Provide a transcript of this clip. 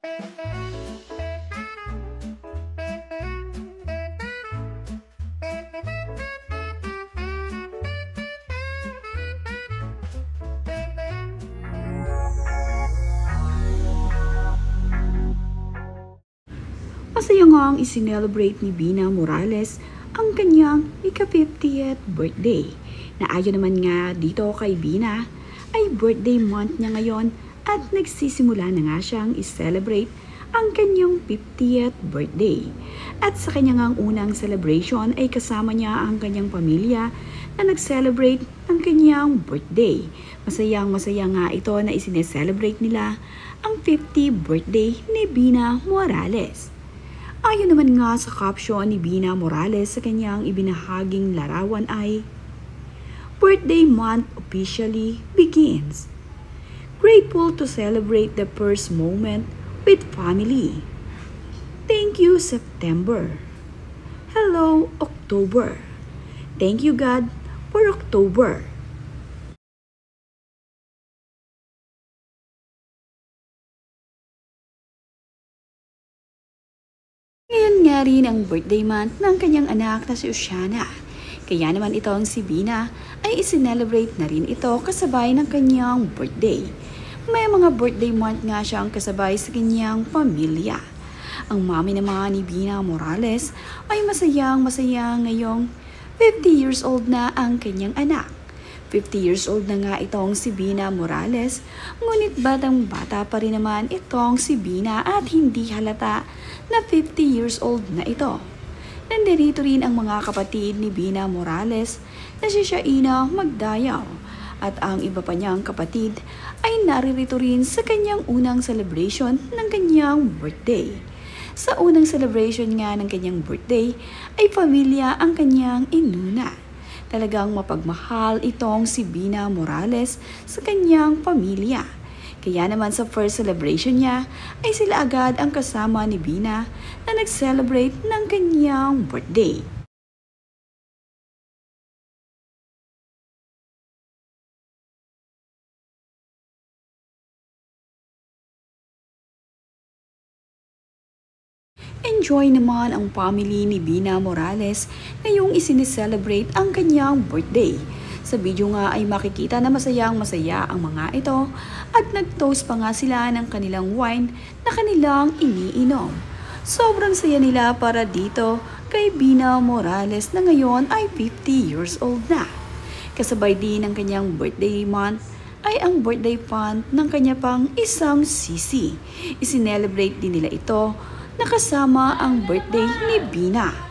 Masaya ngang isinelebrate ni Bina Morales ang kanyang ika-50th birthday. Na ayon naman nga dito kay Bina, ay birthday month niya ngayon at nagsisimula na nga siyang i-celebrate ang kanyang 50th birthday. At sa kanyang unang celebration ay kasama niya ang kanyang pamilya na nag-celebrate ang kanyang birthday. Masayang-masaya nga ito na isineselebrate nila ang 50th birthday ni Bina Morales. Ayon naman nga sa caption ni Bina Morales sa kanyang ibinahaging larawan ay, "Birthday month officially begins. Grateful to celebrate the first moment with family. Thank you, September. Hello, October. Thank you, God, for October." Ngayon nga rin ang birthday month ng kanyang anak na si Oceana. Kaya naman itong si Bina ay isinelebrate na rin ito kasabay ng kanyang birthday. May mga birthday month nga siyang kasabay sa kanyang pamilya. Ang mami naman ni Bina Morales ay masayang-masaya ngayong 50 years old na ang kanyang anak. 50 years old na nga itong si Bina Morales, ngunit batang-bata pa rin naman itong si Bina at hindi halata na 50 years old na ito. Nandirito rin ang mga kapatid ni Bina Morales na si Shaina Magdayaw at ang iba pa niyang kapatid ay naririto rin sa kanyang unang celebration ng kanyang birthday. Sa unang celebration nga ng kanyang birthday ay pamilya ang kanyang inuna. Talagang mapagmahal itong si Bina Morales sa kanyang pamilya. Kaya naman sa first celebration niya ay sila agad ang kasama ni Bina na nag-celebrate ng kanyang birthday. Enjoy naman ang family ni Bina Morales ngayong isineselebrate ang kanyang birthday. Sa video nga ay makikita na masayang-masaya ang mga ito at nag-toast pa nga sila ng kanilang wine na kanilang iniinom. Sobrang saya nila para dito kay Bina Morales na ngayon ay 50 years old na. Kasabay din ng kanyang birthday month ay ang birthday fund ng kanya pang isang sisi. Isinelebrate din nila ito na kasama ang birthday ni Bina.